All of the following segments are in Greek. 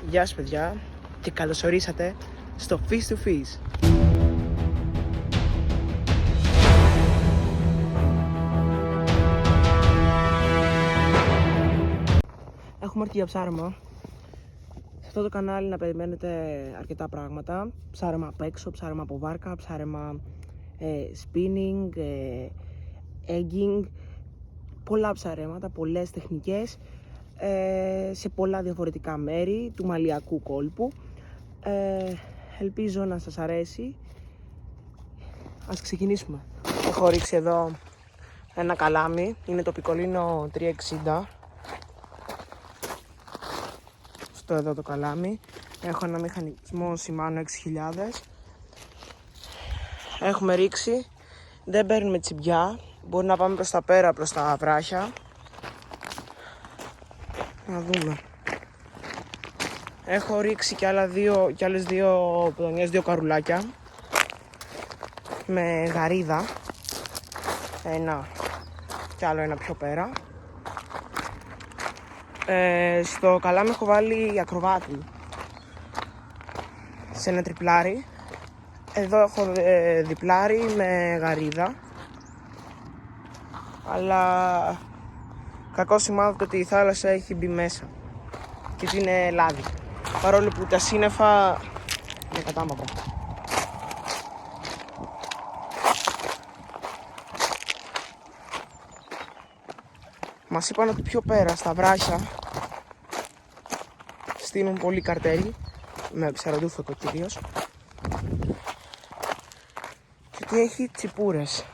Γεια σας παιδιά και καλώς ορίσατε στο Fish to Fish. Έχουμε έρθει για ψάρεμα. Σε αυτό το κανάλι να περιμένετε αρκετά πράγματα. Ψάρεμα απ' έξω, ψάρεμα από βάρκα, ψάρεμα spinning, egging. Πολλά ψαρέματα, πολλές τεχνικές, σε πολλά διαφορετικά μέρη του μαλιακού κόλπου. Ελπίζω να σας αρέσει. Ας ξεκινήσουμε. Έχω ρίξει εδώ ένα καλάμι, είναι το Πικολίνο 360. Αυτό εδώ το καλάμι. Έχω ένα μηχανισμό Shimano 6000. Έχουμε ρίξει, δεν παίρνουμε τσιμπιά. Μπορεί να πάμε προς τα πέρα, προς τα βράχια. Να δούμε. Έχω ρίξει και άλλες δύο ποδονιές, δύο καρουλάκια με γαρίδα. Ένα και άλλο ένα πιο πέρα. Στο καλάμι έχω βάλει ακροβάτη σε ένα τριπλάρι. Εδώ έχω διπλάρι με γαρίδα. Αλλά κακό σημάδι ότι η θάλασσα έχει μπει μέσα και ότι είναι λάδι, παρόλο που τα σύννεφα είναι κατάμαυρα. Μας είπαν ότι πιο πέρα στα βράχια στείνουν πολύ καρτέλι, με ψαροντούφεκο κυρίως, και ότι έχει τσιπούρες.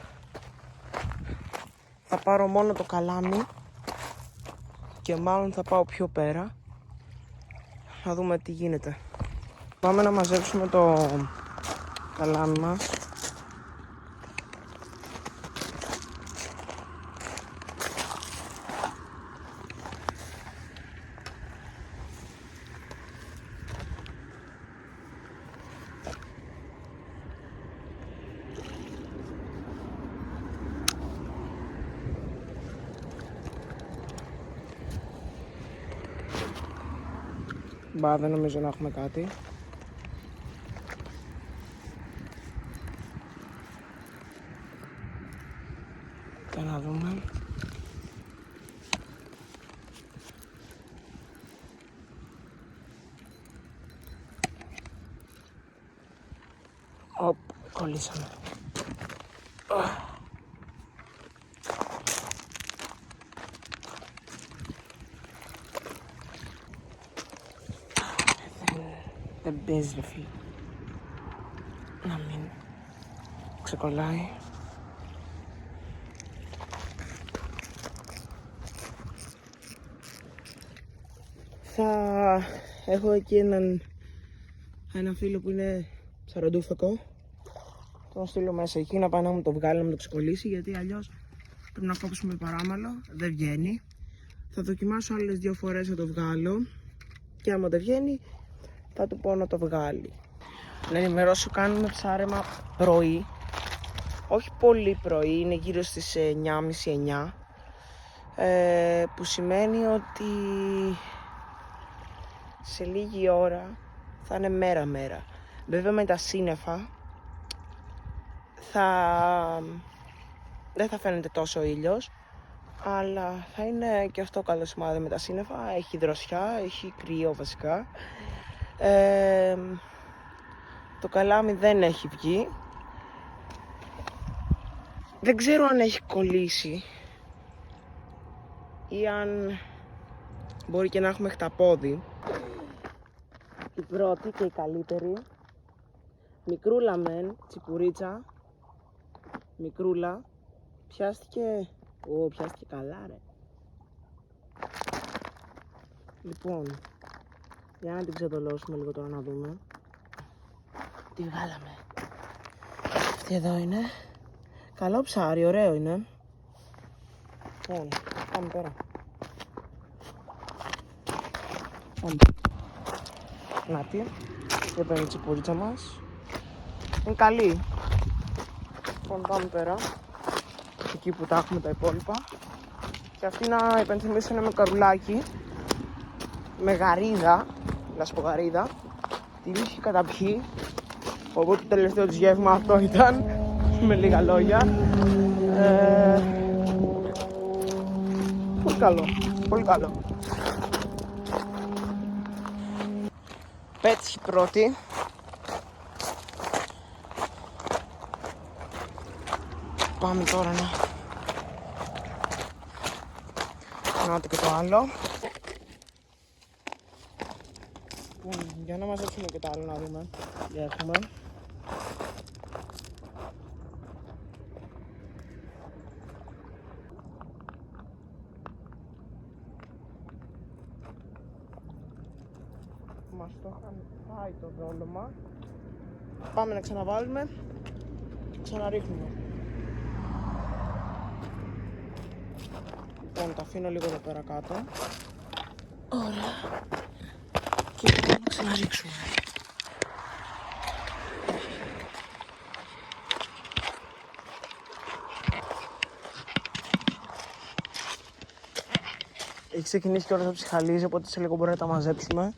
Θα πάρω μόνο το καλάμι και μάλλον θα πάω πιο πέρα να δούμε τι γίνεται. Πάμε να μαζέψουμε το καλάμι μας. Μπα, δεν νομίζω να έχουμε κάτι. Και να δούμε. Οπ, κολλήσαμε. Δεν παίζει ρε φίλε. Να μην ξεκολλάει. Θα έχω εκεί ένα φίλο που είναι ψαροντούφεκο. Τον στείλω μέσα εκεί να πάει να μου το βγάλει, να μου το ξεκολλήσει, γιατί αλλιώς πρέπει να κόψουμε παράμαλο, δεν βγαίνει. Θα δοκιμάσω άλλες 2 φορές να το βγάλω και άμα δεν βγαίνει θα του πω να το βγάλει. Να ενημερώσω, κάνουμε ψάρεμα πρωί. Όχι πολύ πρωί, είναι γύρω στις 9:30-9. Που σημαίνει ότι σε λίγη ώρα θα είναι μέρα. Βέβαια με τα σύννεφα δεν θα φαίνεται τόσο ήλιος, αλλά θα είναι και αυτό καλό σημάδι με τα σύννεφα. Έχει δροσιά, έχει κρύο βασικά. Το καλάμι δεν έχει βγει. Δεν ξέρω αν έχει κολλήσει ή αν μπορεί και να έχουμε χταπόδι. Η πρώτη και η καλύτερη, μικρούλα μεν, τσιπουρίτσα, μικρούλα, πιάστηκε καλά ρε. Λοιπόν, για να την ξεδολώσουμε λίγο τώρα να δούμε. Τι βγάλαμε. Αυτή εδώ είναι. Καλό ψάρι, ωραίο είναι. Λοιπόν, πάμε πέρα. Πάμε. Νάτι, εδώ είναι η τσιπουρίτσα μας. Είναι καλή. Λοιπόν, πάμε πέρα. Εκεί που τα έχουμε τα υπόλοιπα. Και αυτή να υπενθυμίσω είναι με καρουλάκι, με γαρίδα, λασπογαρίδα. Την είχε καταπιεί, οπότε το τελευταίο της γεύμα αυτό ήταν, με λίγα λόγια. Πολύ καλό, πολύ καλό. Πέτυχε πρώτη. Πάμε τώρα να και το άλλο. Για να μαζέψουμε και το άλλο, να δούμε τι έχουμε. Μας το είχαν φάει το δόλωμα. Πάμε να ξαναβάλουμε και ξαναρίχνουμε. Λοιπόν, το αφήνω λίγο εδώ πέρα κάτω. Ωραία. Και πάμε να ξαναρίξουμε. Έχει ξεκινήσει και όλα θα ψυχαλίζει, οπότε σε λίγο μπορεί να τα μαζέψουμε.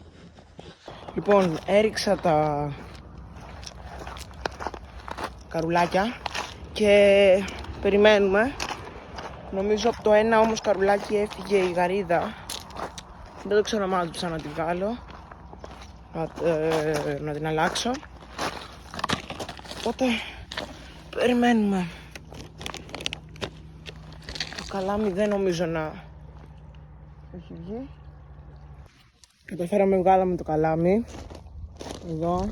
Λοιπόν, έριξα τα καρουλάκια και περιμένουμε. Νομίζω από το ένα όμως καρουλάκι έφυγε η γαρίδα. Δεν το ξαναμάζεψα να τη βγάλω, να την αλλάξω. Οπότε περιμένουμε. Το καλάμι δεν νομίζω να έχει βγει. Καταφέραμε, βγάλαμε το καλάμι. Εδώ.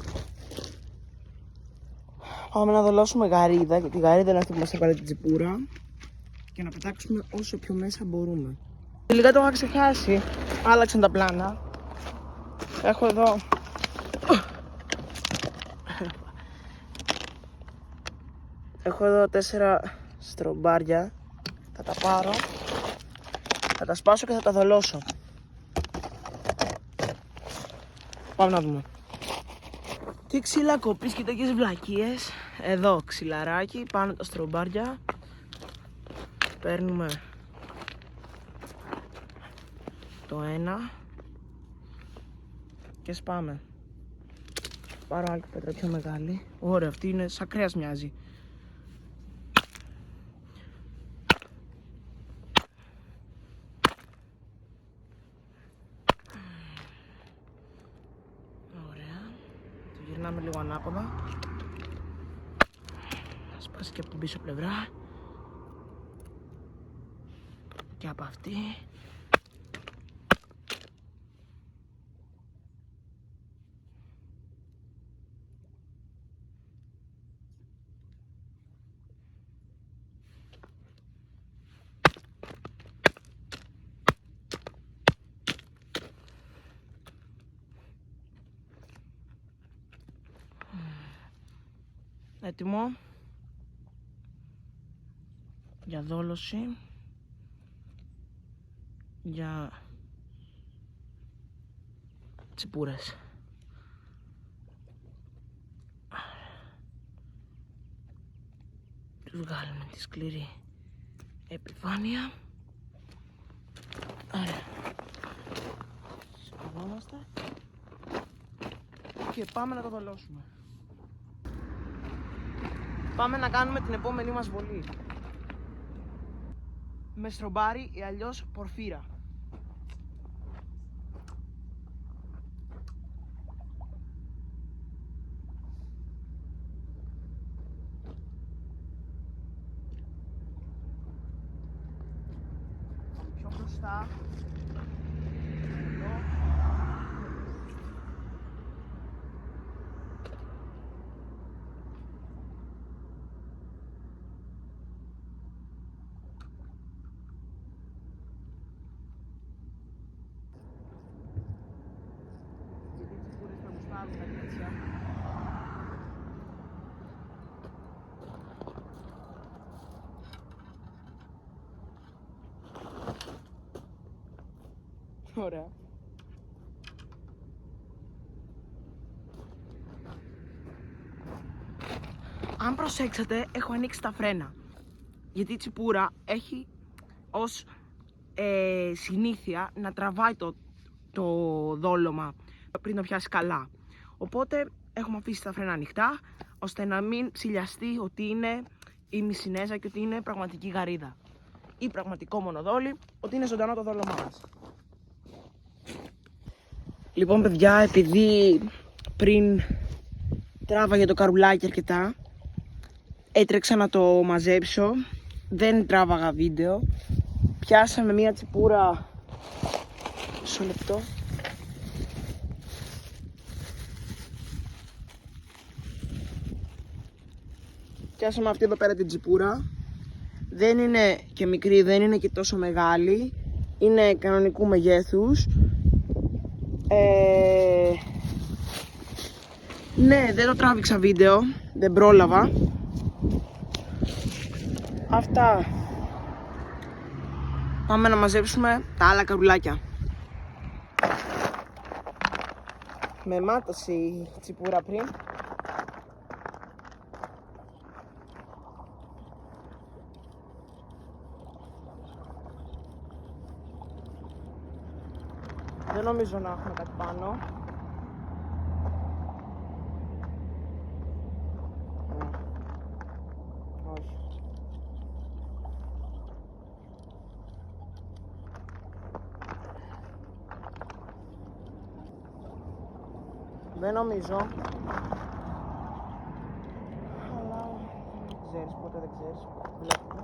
Πάμε να δολώσουμε γαρίδα, γιατί η γαρίδα είναι αυτή που μας έβαλε την τσιπούρα. Και να πετάξουμε όσο πιο μέσα μπορούμε. Τελικά το είχα ξεχάσει. Άλλαξαν τα πλάνα. Έχω εδώ έχω εδώ 4 στρομπάρια. Θα τα πάρω, θα τα σπάσω και θα τα δολώσω. Πάμε να δούμε. Τι ξύλα κοπείς και τέτοιες βλακίες. Εδώ ξυλαράκι, πάνω τα στρομπάρια. Παίρνουμε το ένα και σπάμε. Πάρω άλλη πέτρα πιο μεγάλη. Ωραία, αυτή είναι σαν κρέας μοιάζει. Ωραία. Το γυρνάμε λίγο ανάποδα. Να σπάσει και από την πίσω πλευρά. Και από αυτή. Έτοιμο για δόλωση, για τσιπούρες. Τους βγάλουμε τη σκληρή επιφάνεια. Άρα σκοβόμαστε και πάμε να το δολώσουμε. Πάμε να κάνουμε την επόμενη μας βολή. Με στρομπάρι ή αλλιώς πορφύρα. Πιο μπροστά. Ωραία. Αν προσέξατε, έχω ανοίξει τα φρένα. Γιατί η τσιπούρα έχει ως συνήθεια να τραβάει το δόλωμα πριν το πιάσει καλά. Οπότε έχουμε αφήσει τα φρένα ανοιχτά, ώστε να μην ψηλιαστεί ότι είναι η μισινέζα και ότι είναι πραγματική γαρίδα ή πραγματικό μονοδόλι, ότι είναι ζωντανό το δόλωμά μας. Λοιπόν παιδιά, επειδή πριν τράβαγε το καρουλάκι αρκετά, έτρεξα να το μαζέψω, δεν τράβαγα βίντεο. Πιάσαμε μία τσιπούρα, μισό λεπτό. Πιάσαμε αυτή εδώ πέρα την τσιπούρα. Δεν είναι και μικρή, δεν είναι και τόσο μεγάλη. Είναι κανονικού μεγέθους. Ναι, δεν το τράβηξα βίντεο, δεν πρόλαβα. Αυτά. Πάμε να μαζέψουμε τα άλλα καρουλάκια. Με μάτωσε η τσιπούρα πριν. Δεν νομίζω να έχουμε κάτι πάνω. Όχι. Δεν νομίζω. Αλλά δεν ξέρεις, ποτέ δεν ξέρεις. Βλέπουμε.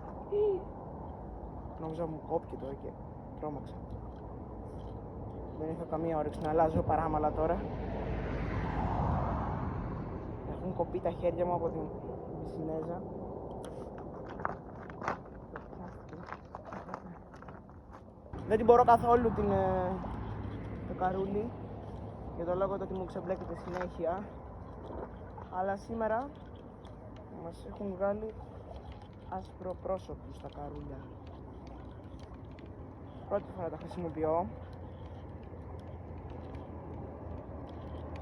Νόμιζα μου κόπηκε τώρα και τρόμαξα. Δεν είχα καμία όρεξη να αλλάζω παράμαλα τώρα. Έχουν κοπεί τα χέρια μου από την μισινέζα. Δεν την μπορώ καθόλου το καρούλι, για το λόγο ότι μου ξεμπλέκεται συνέχεια. Αλλά σήμερα μας έχουν βγάλει ασπροπρόσωπους τα καρούλια. Πρώτη φορά τα χρησιμοποιώ.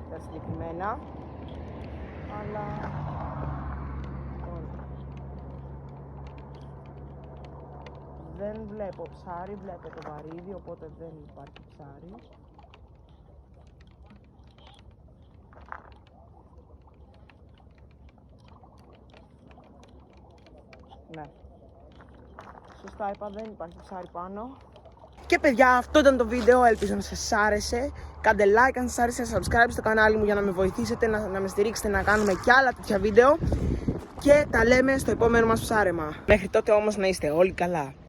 Τα συγκεκριμένα. Αλλά δεν βλέπω ψάρι, βλέπω το βαρύδι, οπότε δεν υπάρχει ψάρι. Ναι, σωστά είπα, δεν υπάρχει ψάρι πάνω. Και παιδιά, αυτό ήταν το βίντεο, ελπίζω να σας άρεσε. Κάντε like αν σας άρεσε, subscribe στο κανάλι μου για να με βοηθήσετε, να με στηρίξετε να κάνουμε κι άλλα τέτοια βίντεο. Και τα λέμε στο επόμενο μας ψάρεμα. Μέχρι τότε όμως να είστε όλοι καλά.